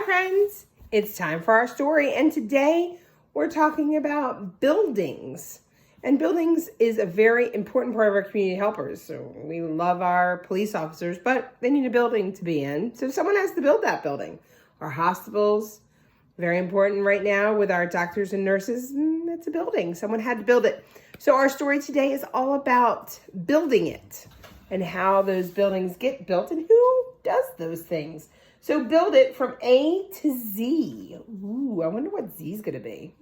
friends, it's time for our story, and today we're talking about buildings. And buildings is a very important part of our community helpers. So we love our police officers, but they need a building to be in. So someone has to build that building. Our hospitals, very important right now with our doctors and nurses, it's a building. Someone had to build it. So our story today is all about building it and how those buildings get built and who does those things. So build it from A to Z. Ooh, I wonder what Z is going to be.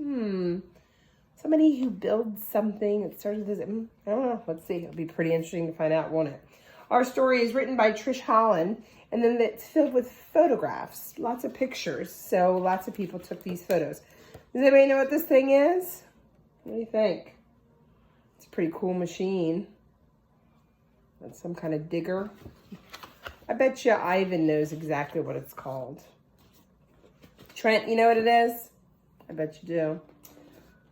Somebody who builds something that starts with this. I don't know. Let's see. It'll be pretty interesting to find out, won't it? Our story is written by Trish Holland, and then it's filled with photographs, lots of pictures. So lots of people took these photos. Does anybody know what this thing is? What do you think? It's a pretty cool machine. That's some kind of digger. I bet you Ivan knows exactly what it's called. Trent, you know what it is? I bet you do.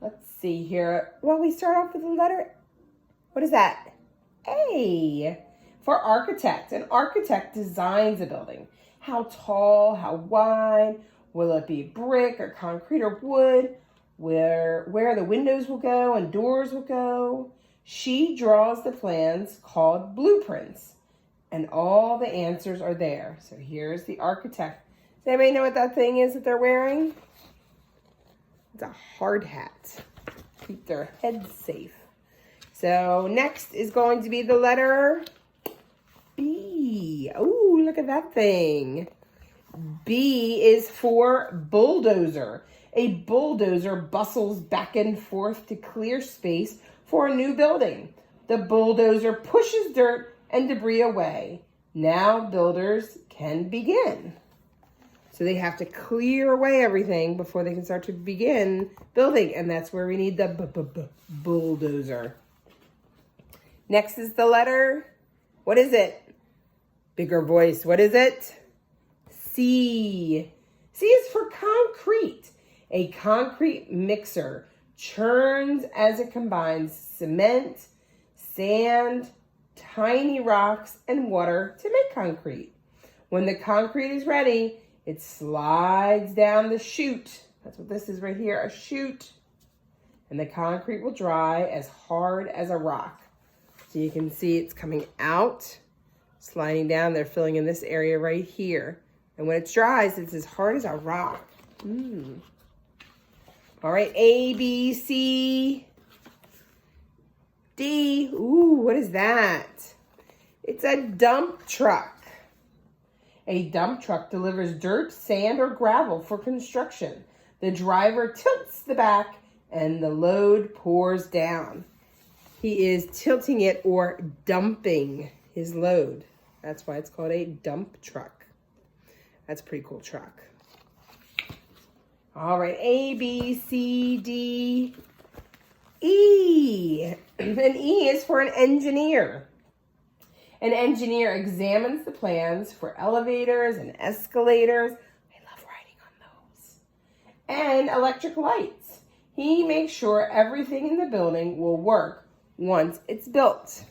Let's see here. Well, we start off with the letter. What is that? A. For architect. An architect designs a building. How tall, how wide, will it be brick or concrete or wood? Where the windows will go and doors will go. She draws the plans called blueprints. And all the answers are there. So here's the architect. Does anybody know what that thing is that they're wearing? It's a hard hat. Keep their heads safe. So next is going to be the letter B. Oh, look at that thing. B is for bulldozer. A bulldozer bustles back and forth to clear space for a new building. The bulldozer pushes dirt and debris away. Now builders can begin. So they have to clear away everything before they can start to begin building. And that's where we need the bulldozer. Next is the letter. What is it? Bigger voice. What is it? C. C is for concrete. A concrete mixer churns as it combines cement, sand, tiny rocks, and water to make concrete. When the concrete is ready, it slides down the chute. That's what this is right here, a chute. And the concrete will dry as hard as a rock. So you can see it's coming out, sliding down. They're filling in this area right here. And when it dries, it's as hard as a rock. All right, A, B, C, D. Ooh, what is that? It's a dump truck. A dump truck delivers dirt, sand, or gravel for construction. The driver tilts the back and the load pours down. He is tilting it or dumping his load. That's why it's called a dump truck. That's a pretty cool truck. All right, A, B, C, D, E. And E is for an engineer. An engineer examines the plans for elevators and escalators. I love riding on those. And electric lights. He makes sure everything in the building will work once it's built.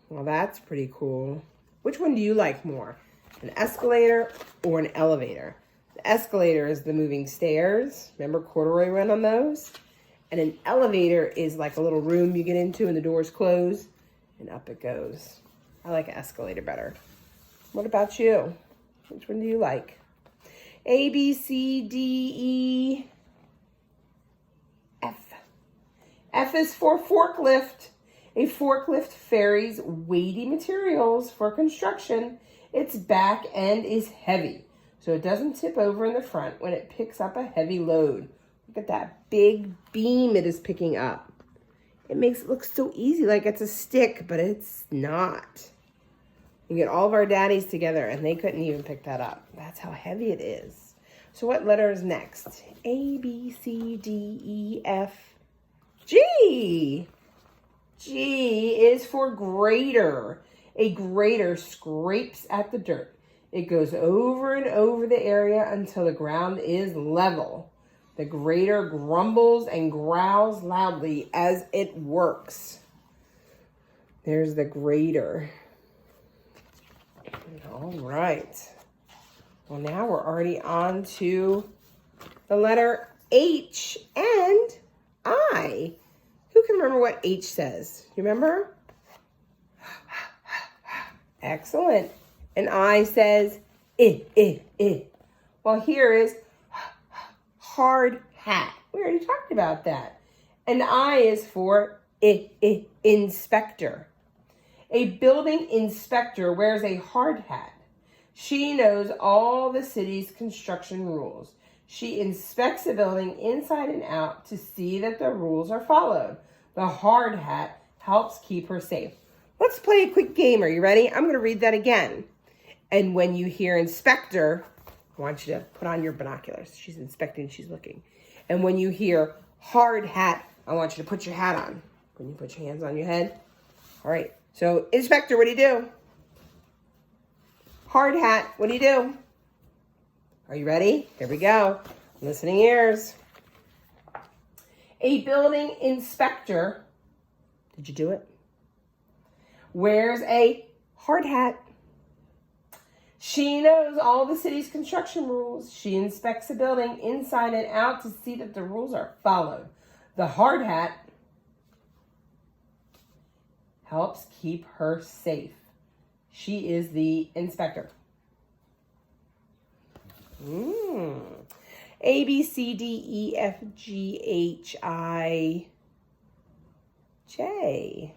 Well, that's pretty cool. Which one do you like more? An escalator or an elevator? The escalator is the moving stairs. Remember corduroy went on those? And an elevator is like a little room you get into and the doors close and up it goes. I like an escalator better. What about you? Which one do you like? A, B, C, D, E, F. F is for forklift. A forklift ferries weighty materials for construction. Its back end is heavy, so it doesn't tip over in the front when it picks up a heavy load. Look at that big beam it is picking up. It makes it look so easy, like it's a stick, but it's not. You get all of our daddies together and they couldn't even pick that up. That's how heavy it is. So what letter is next? A, B, C, D, E, F, G. G is for grader. A grader scrapes at the dirt. It goes over and over the area until the ground is level. The grader grumbles and growls loudly as it works. There's the grader. All right. Well, now we're already on to the letter H and I. Who can remember what H says? You remember? Excellent. And I says, I. Well, here is hard hat. We already talked about that. And I is for inspector. A building inspector wears a hard hat. She knows all the city's construction rules. She inspects a building inside and out to see that the rules are followed. The hard hat helps keep her safe. Let's play a quick game. Are you ready? I'm going to read that again. And when you hear inspector, I want you to put on your binoculars. She's inspecting, she's looking. And when you hear hard hat, I want you to put your hat on. When you put your hands on your head. All right. So, inspector, what do you do? Hard hat, what do you do? Are you ready? Here we go. Listening ears. A building inspector, did you do it? Wears a hard hat. She knows all the city's construction rules. She inspects a building inside and out to see that the rules are followed. The hard hat helps keep her safe. She is the inspector. A, B, C, D, E, F, G, H, I, J.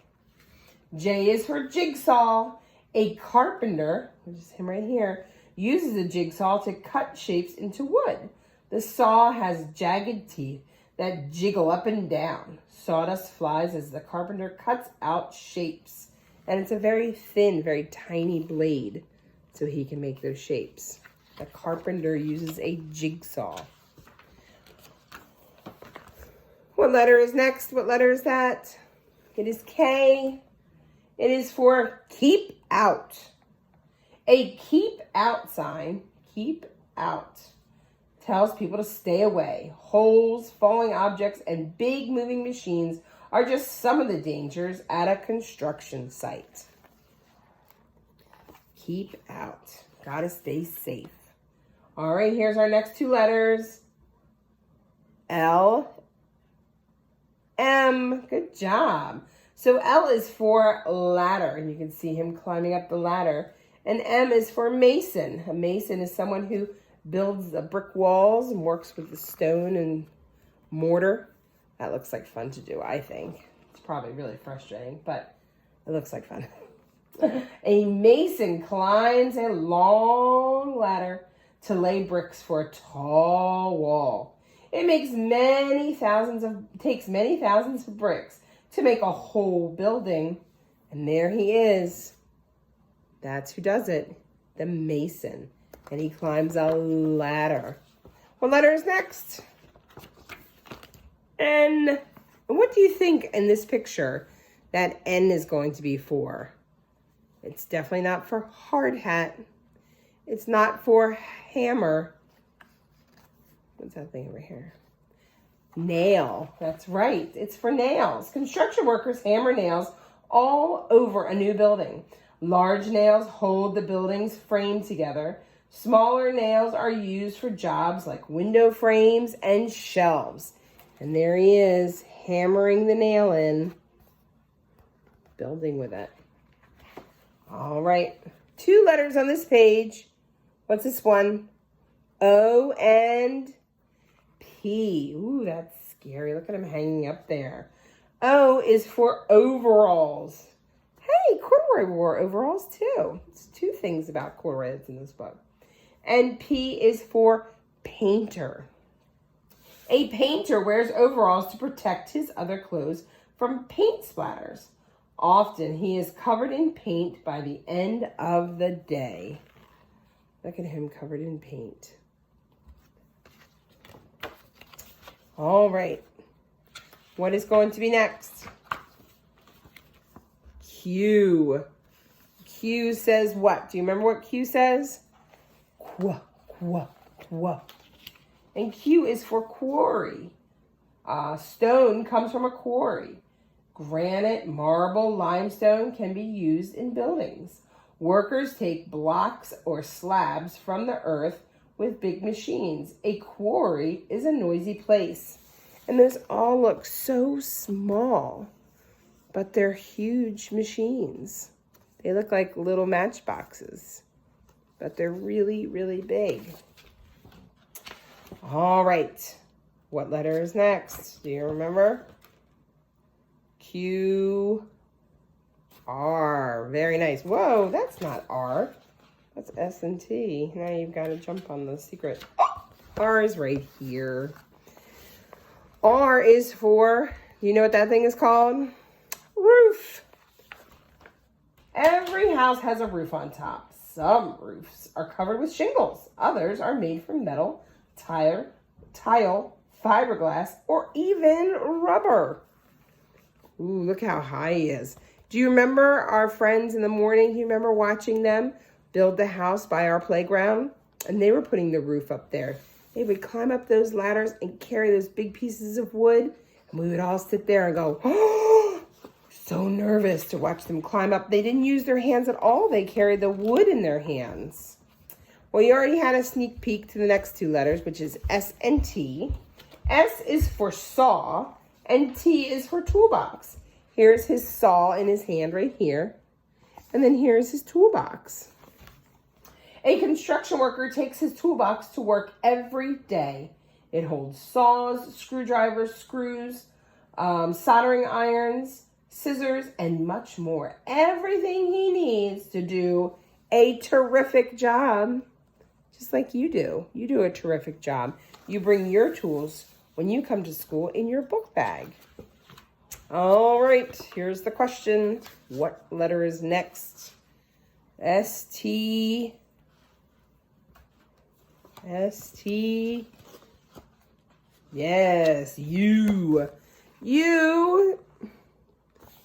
J is for jigsaw. A carpenter, which is him right here, uses a jigsaw to cut shapes into wood. The saw has jagged teeth that jiggle up and down. Sawdust flies as the carpenter cuts out shapes. And it's a very thin, very tiny blade, so he can make those shapes. The carpenter uses a jigsaw. What letter is next? What letter is that? It is K. It is for keep out. A keep out sign, keep out, tells people to stay away. Holes, falling objects, and big moving machines are just some of the dangers at a construction site. Keep out. Gotta stay safe. All right, here's our next two letters. L, M. Good job. So L is for ladder, and you can see him climbing up the ladder. And M is for mason. A mason is someone who builds the brick walls and works with the stone and mortar. That looks like fun to do, I think. It's probably really frustrating, but it looks like fun. A mason climbs a long ladder to lay bricks for a tall wall. It takes many thousands of bricks to make a whole building. And there he is. That's who does it. The mason. And he climbs a ladder. What letter is next? N. What do you think in this picture that N is going to be for? It's definitely not for hard hat. It's not for hammer. What's that thing over here? Nail. That's right. It's for nails. Construction workers hammer nails all over a new building. Large nails hold the building's frame together. Smaller nails are used for jobs like window frames and shelves. And there he is, hammering the nail in, building with it. All right. Two letters on this page. What's this one? O and P. Ooh, that's scary. Look at him hanging up there. O is for overalls. Hey, Corduroy wore overalls too. It's two things about Corduroy that's in this book. And P is for painter. A painter wears overalls to protect his other clothes from paint splatters. Often he is covered in paint by the end of the day. Look at him covered in paint. All right. What is going to be next? Q. Q says what? Do you remember what Q says? Qua, qua, qua. And Q is for quarry. Stone comes from a quarry. Granite, marble, limestone can be used in buildings. Workers take blocks or slabs from the earth with big machines. A quarry is a noisy place. And those all look so small, but they're huge machines. They look like little matchboxes, but they're really, really big. All right. What letter is next? Do you remember? Q, R. Very nice. Whoa, that's not R. That's S and T. Now you've got to jump on the secret. Oh, R is right here. R is for, you know what that thing is called? Roof. Every house has a roof on top. Some roofs are covered with shingles. Others are made from metal, tile, fiberglass, or even rubber. Ooh, look how high he is. Do you remember our friends in the morning? Do you remember watching them build the house by our playground? And they were putting the roof up there. They would climb up those ladders and carry those big pieces of wood. And we would all sit there and go, oh, so nervous to watch them climb up. They didn't use their hands at all. They carried the wood in their hands. Well, you already had a sneak peek to the next two letters, which is S and T. S is for saw, and T is for toolbox. Here's his saw in his hand right here. And then here's his toolbox. A construction worker takes his toolbox to work every day. It holds saws, screwdrivers, screws, soldering irons, scissors, and much more. Everything he needs to do a terrific job, just like you do. You do a terrific job. You bring your tools when you come to school in your book bag. All right, here's the question. What letter is next? S-T. S-T. Yes, U. U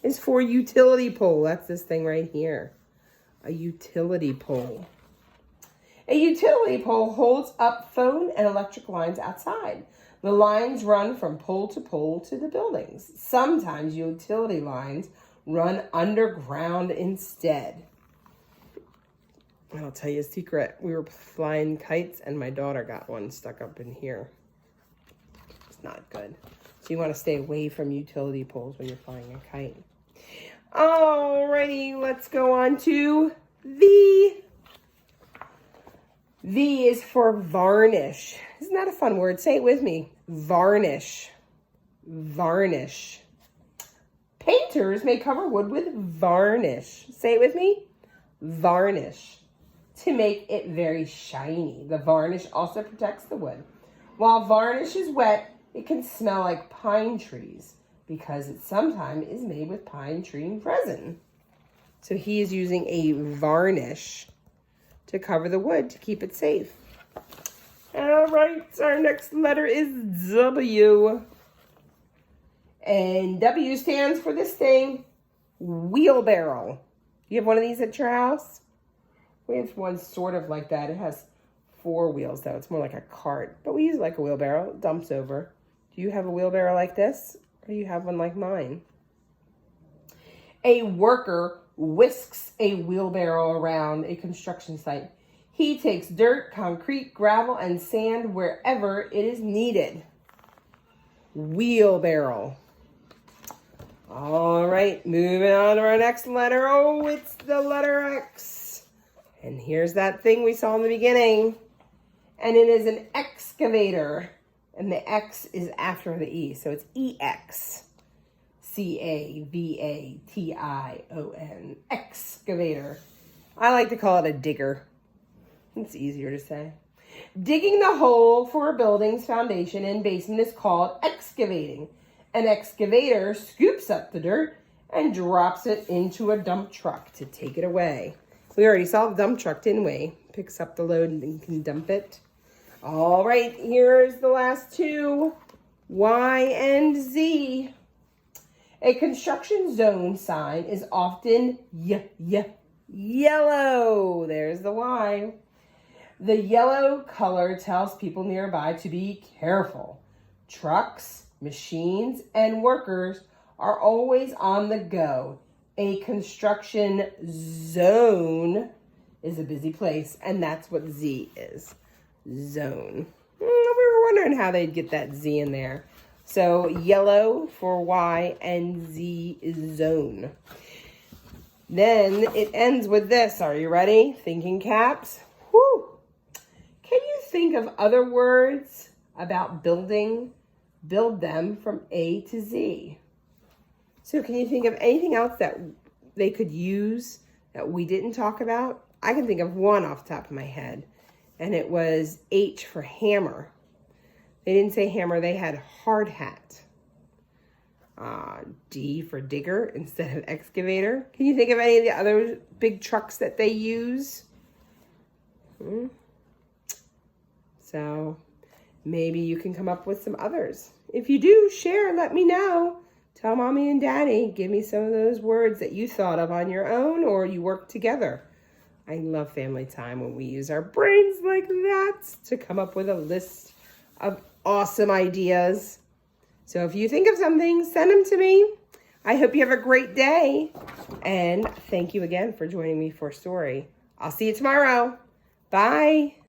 is for utility pole. That's this thing right here. A utility pole. A utility pole holds up phone and electric lines outside. The lines run from pole to the buildings. Sometimes utility lines run underground instead. I'll tell you a secret. We were flying kites and my daughter got one stuck up in here. It's not good. So you want to stay away from utility poles when you're flying a kite. Alrighty, let's go on to V. V is for varnish. Isn't that a fun word? Say it with me. Varnish. Varnish. Painters may cover wood with varnish. Say it with me. Varnish. To make it very shiny. The varnish also protects the wood. While varnish is wet, it can smell like pine trees because it sometimes is made with pine tree resin. So he is using a varnish to cover the wood to keep it safe. All right, our next letter is W. And W stands for this thing, wheelbarrow. You have one of these at your house? We have one sort of like that. It has 4 wheels though. It's more like a cart, but we use it like a wheelbarrow. It dumps over. Do you have a wheelbarrow like this? Or do you have one like mine? A worker whisks a wheelbarrow around a construction site. He takes dirt, concrete, gravel, and sand wherever it is needed. Wheelbarrow. All right, moving on to our next letter. Oh, it's the letter X. And here's that thing we saw in the beginning. And it is an excavator. And the X is after the E, so it's EX. C-A-V-A-T-I-O-N. Excavator. I like to call it a digger. It's easier to say. Digging the hole for a building's foundation and basement is called excavating. An excavator scoops up the dirt and drops it into a dump truck to take it away. We already saw the dump truck, didn't we? Picks up the load and can dump it. All right, here's the last two. Y and Z. A construction zone sign is often yellow. There's the Y. The yellow color tells people nearby to be careful. Trucks, machines, and workers are always on the go. A construction zone is a busy place, and that's what Z is. Zone. We were wondering how they'd get that Z in there. So yellow for Y and Z is zone. Then it ends with this. Are you ready? Thinking caps. Whew. Can you think of other words about building? Build them from A to Z. So can you think of anything else that they could use that we didn't talk about? I can think of one off the top of my head, and it was H for hammer. They didn't say hammer, they had hard hat. D for digger instead of excavator. Can you think of any of the other big trucks that they use? So maybe you can come up with some others. If you do, share, let me know. Tell mommy and daddy, give me some of those words that you thought of on your own or you work together. I love family time when we use our brains like that to come up with a list of awesome ideas. So if you think of something, send them to me. I hope you have a great day. And thank you again for joining me for a story. I'll see you tomorrow. Bye.